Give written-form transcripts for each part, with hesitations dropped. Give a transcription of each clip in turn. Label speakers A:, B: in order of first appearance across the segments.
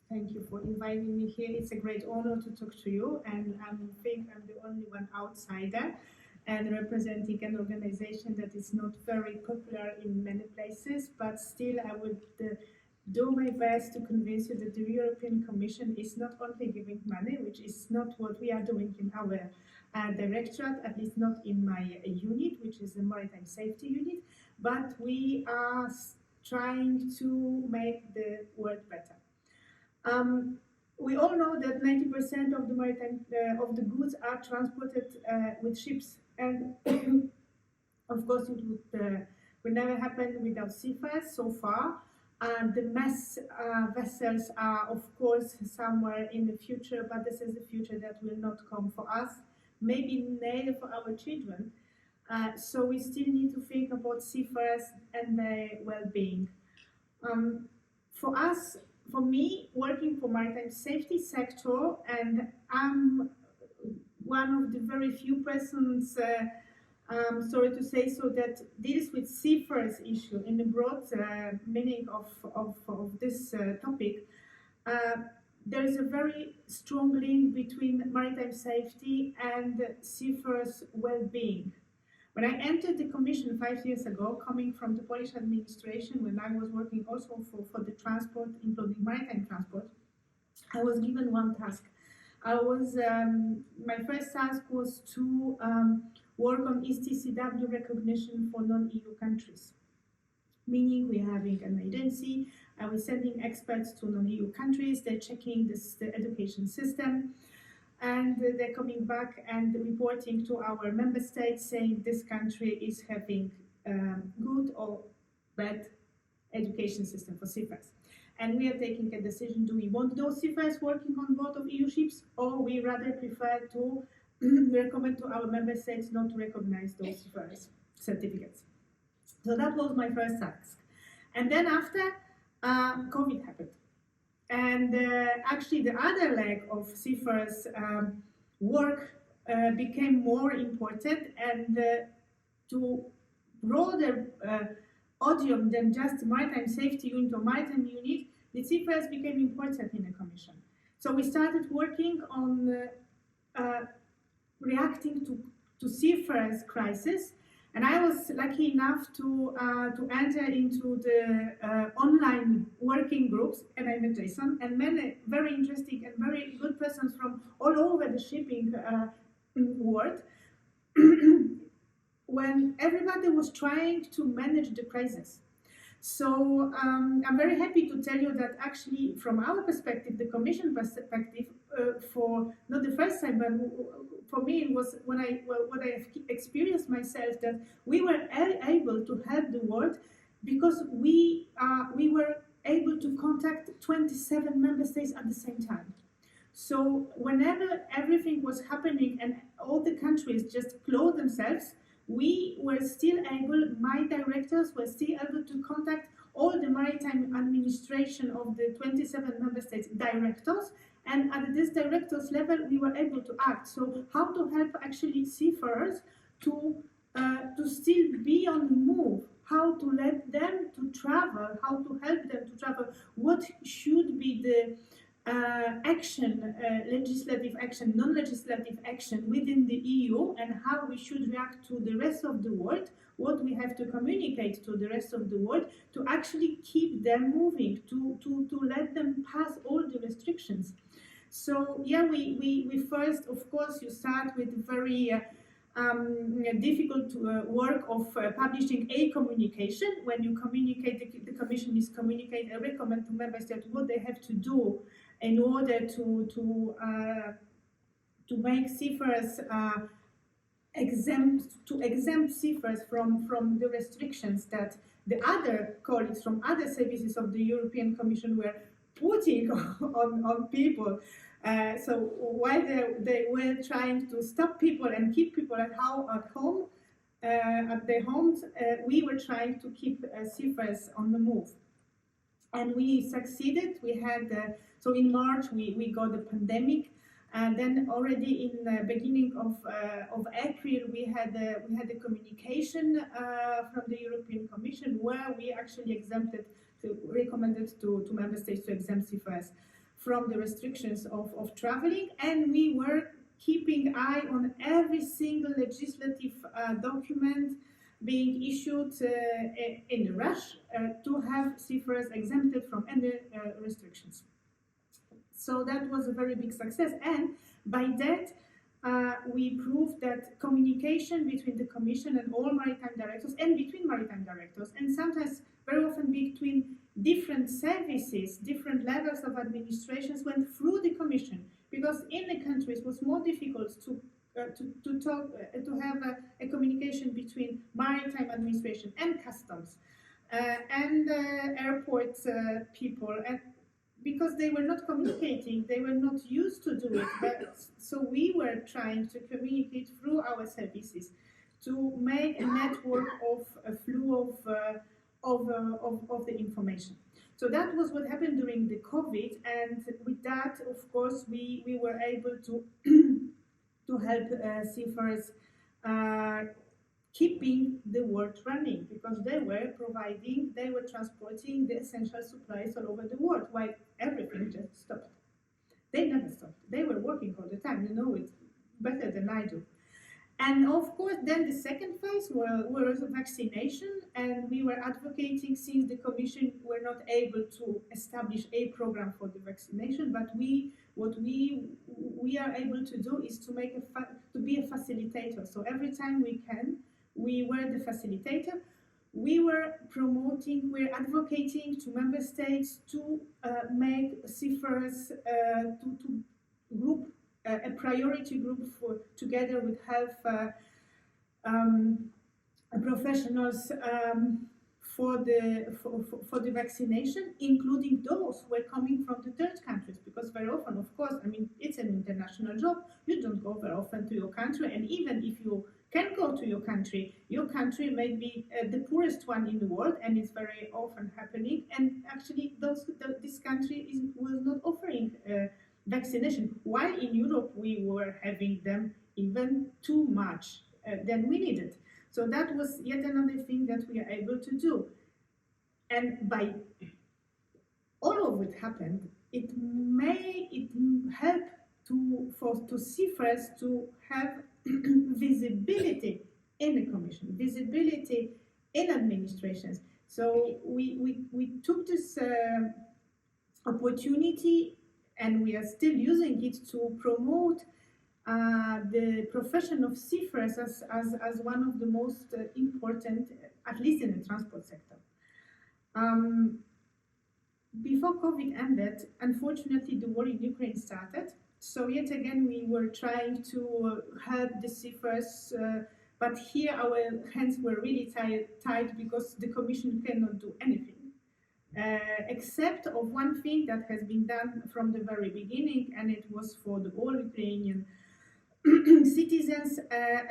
A: Thank you for inviting me here. It's a great honor to talk to you, and I think I'm the only one outsider and representing an organization that is not very popular in many places, but still I would do my best to convince you that the European Commission is not only giving money, which is not what we are doing in our directorate, at least not in my unit, which is the Maritime Safety Unit, but we are trying to make the world better. We all know that 90% of the maritime of the goods are transported with ships, and of course it would never happen without seafarers so far. The mass vessels are, of course, somewhere in the future, but this is a future that will not come for us, maybe neither for our children. So we still need to think about seafarers and their well-being. For us, for me, working for maritime safety sector, and I'm one of the very few persons, sorry to say so, that deals with seafarers issue in the broad meaning of this topic. There is a very strong link between maritime safety and seafarers' well-being. When I entered the Commission 5 years ago, coming from the Polish administration, when I was working also for the transport, including maritime transport, I was given one task. My first task was to work on STCW recognition for non-EU countries. Meaning we're having an agency, we're sending experts to non-EU countries, they're checking the education system, and they're coming back and reporting to our member states saying this country is having good or bad education system for seafarers. And we are taking a decision, do we want those seafarers working on board of EU ships, or we rather prefer to recommend to our member states not to recognize those seafarers' certificates. So that was my first task. And then after, COVID happened. And actually the other leg of seafarers' work became more important, and to broader audience than just maritime safety unit or maritime unit, the seafarers became important in the Commission. So we started working on reacting to seafarers' crisis. And I was lucky enough to enter into the online working groups, and I met Jason and many very interesting and very good persons from all over the shipping world. When everybody was trying to manage the crisis. So I'm very happy to tell you that actually, from our perspective, the Commission perspective, for not the first time, but for me it was what I experienced myself, that we were able to help the world because we were able to contact 27 member states at the same time. So whenever everything was happening and all the countries just closed themselves, we were still able, my directors were still able to contact all the maritime administration of the 27 member states directors, and at this directors level we were able to act. So how to help actually seafarers to still be on the move, how to let them to travel, how to help them to travel, what should be the action, legislative action, non-legislative action within the EU, and how we should react to the rest of the world, what we have to communicate to the rest of the world to actually keep them moving, to let them pass all the restrictions. So yeah, we first, of course, you start with very difficult work of publishing a communication. When you communicate, the Commission is communicate and recommend to member states what they have to do in order to make seafarers exempt seafarers from the restrictions that the other colleagues from other services of the European Commission were putting on people. So while they were trying to stop people and keep people at home, at their homes, we were trying to keep seafarers on the move. And we succeeded. We had, so in March we got the pandemic, and then already in the beginning of April we had a communication from the European Commission where we actually recommended to member states to exempt seafarers from the restrictions of traveling, and we were keeping eye on every single legislative document being issued in a rush to have seafarers exempted from any restrictions. So that was a very big success, and by that we proved that communication between the Commission and all maritime directors, and between maritime directors, and sometimes very often between different services, different levels of administrations, went through the Commission, because in the countries it was more difficult to have a communication between maritime administration and customs and airport people, and because they were not communicating, they were not used to do it. But so we were trying to communicate through our services to make a network of a flow of the information. So that was what happened during the COVID, and with that, of course, we were able to to help seafarers keeping the world running, because they were transporting the essential supplies all over the world, while everything just stopped. They never stopped. They were working all the time. You know it better than I do. And of course, then the second phase was vaccination, and we were advocating, since the Commission were not able to establish a program for the vaccination, but what we are able to do is to be a facilitator. So every time we can, we were the facilitator. We were promoting, we're advocating to member states to make seafarers to group a priority group together with health professionals for the vaccination, including those who are coming from the third countries, because very often, of course, I mean, it's an international job. You don't go very often to your country, and even if you can go to your country may be the poorest one in the world, and it's very often happening. And actually, this country was not offering vaccination, while in Europe we were having them even too much than we needed. So that was yet another thing that we are able to do. And by all of it happened, it help to seafarers to have visibility in the Commission, visibility in administrations. So we took this opportunity, and we are still using it to promote the profession of seafarers as one of the most important, at least in the transport sector. Before COVID ended, unfortunately, the war in Ukraine started. So yet again, we were trying to help the seafarers, but here our hands were really tied because the Commission cannot do anything. Except of one thing that has been done from the very beginning, and it was for the all Ukrainian citizens,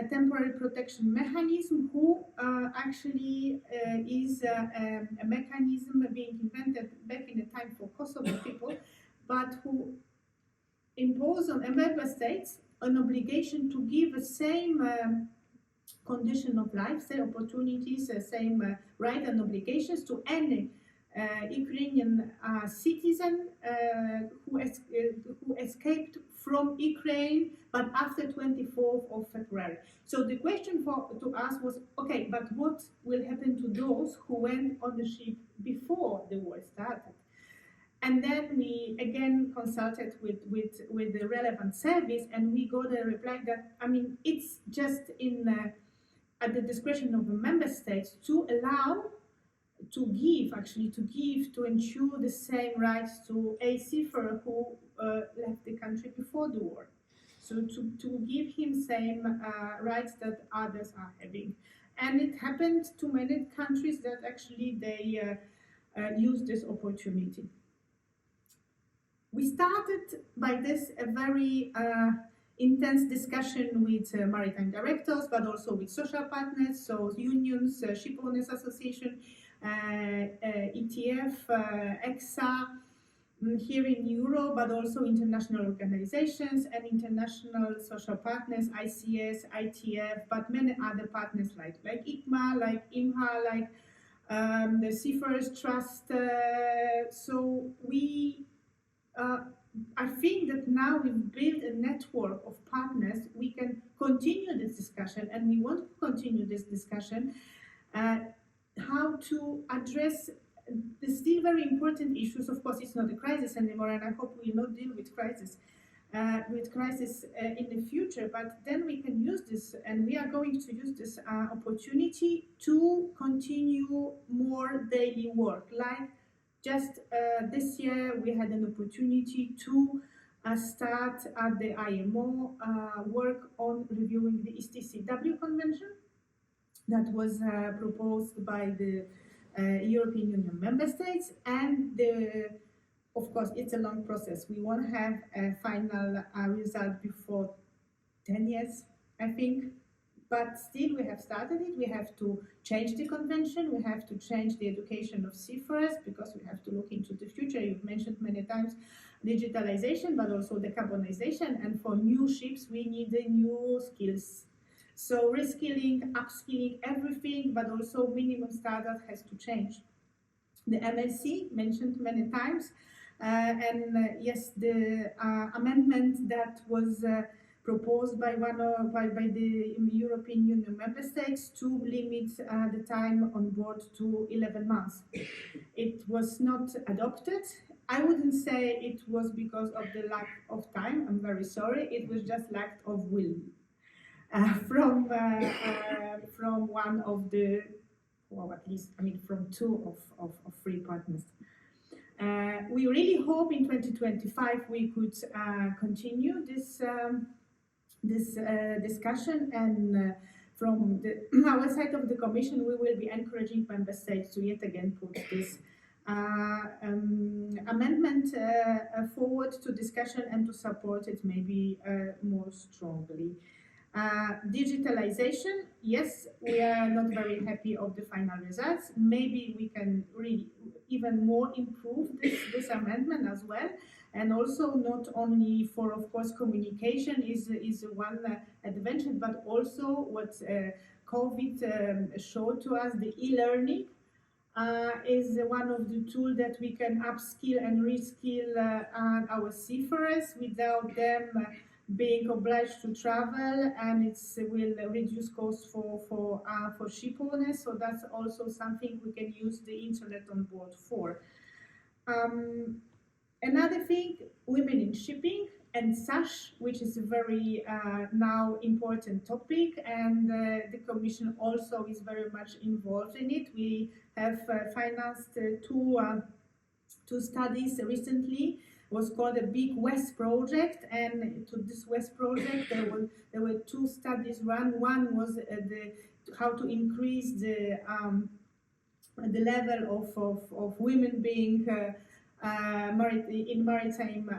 A: a temporary protection mechanism, who actually is a mechanism being invented back in the time for Kosovo people, but who impose on member states an obligation to give the same condition of life, same opportunities, same rights and obligations to any Ukrainian citizen who escaped from Ukraine, but after 24th of February. So the question to us was, okay, but what will happen to those who went on the ship before the war started? And then we again consulted with the relevant service, and we got a reply that, I mean, it's just at the discretion of the member states to allow, to ensure the same rights to a seafarer who left the country before the war. So to give him same rights that others are having. And it happened to many countries that actually they used this opportunity. We started by this a very intense discussion with maritime directors, but also with social partners, so unions, Ship Owners Association, ETF, EXA, here in Europe, but also international organizations and international social partners, ICS, ITF, but many other partners like ICMA, like IMHA, like the Seafarers Trust. So we I think that now we've built a network of partners. We can continue this discussion, and we want to continue this discussion. Uh, how to address the still very important issues. Of course, it's not a crisis anymore, and I hope we will not deal with crisis in the future. But then we can use this, and we are going to use this opportunity to continue more daily work. Like just this year, we had an opportunity to start at the IMO work on reviewing the STCW Convention that was proposed by the European Union member states, and of course it's a long process. We won't have a final result before 10 years, I think, but still we have started it. We have to change the convention, we have to change the education of seafarers, because we have to look into the future. You've mentioned many times digitalization, but also decarbonization, and for new ships we need the new skills. So reskilling, upskilling, everything, but also minimum standard has to change. The MLC, mentioned many times, yes, the amendment that was proposed by the European Union member states to limit the time on board to 11 months. It was not adopted. I wouldn't say it was because of the lack of time, I'm very sorry, it was just lack of will. From one of the, or at least, I mean, from two of three partners. We really hope in 2025 we could continue this discussion, and from our side of the Commission, we will be encouraging member states to yet again put this amendment forward to discussion and to support it maybe more strongly. Digitalization, yes, we are not very happy of the final results. Maybe we can really even more improve this amendment as well. And also not only for, of course, communication is one advantage, but also what COVID showed to us, the e-learning is one of the tools that we can upskill and reskill our seafarers without them being obliged to travel, and it will reduce costs for ship owners. So that's also something we can use the internet on board for. Another thing, women in shipping and SASH, which is a very now important topic, and the Commission also is very much involved in it. We have financed two studies recently. Was called a Big West project, and to this West project there were two studies run. One was how to increase the level of women being in maritime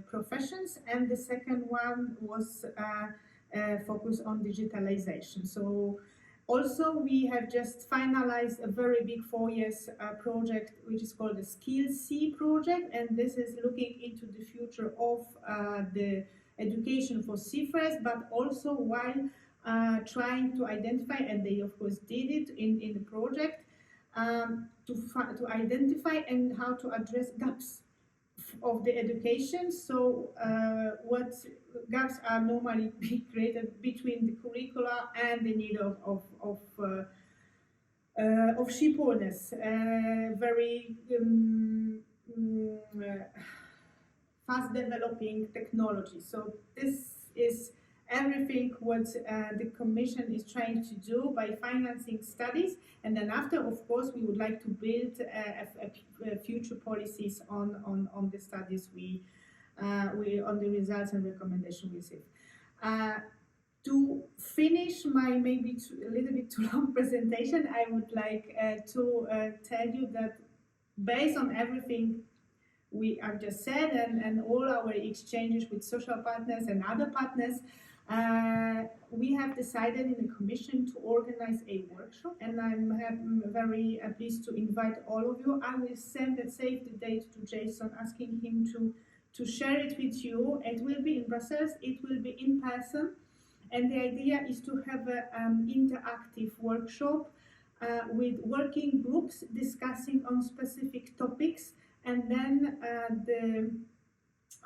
A: professions, and the second one was focused on digitalization. So also, we have just finalized a very big 4 years project, which is called the Skills C project, and this is looking into the future of the education for seafarers, but also while trying to identify, and they of course did it in the project, to identify and how to address gaps of the education. So what gaps are normally being created between the curricula and the need of ship owners. Very fast developing technology. So this is everything what the Commission is trying to do by financing studies, and then after, of course, we would like to build future policies on the studies we on the results and recommendations we receive. To finish my maybe a little bit too long presentation, I would like to tell you that based on everything we have just said, and all our exchanges with social partners and other partners, we have decided in the Commission to organize a workshop, and I'm very pleased to invite all of you. I will save the date to Jason, asking him to share it with you. It will be in Brussels, it will be in person, and the idea is to have an interactive workshop with working groups discussing on specific topics, and then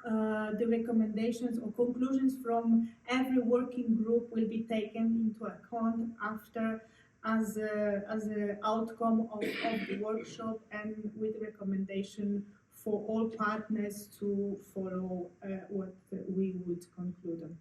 A: the recommendations or conclusions from every working group will be taken into account after as a outcome of the workshop, and with recommendation for all partners to follow what we would conclude on.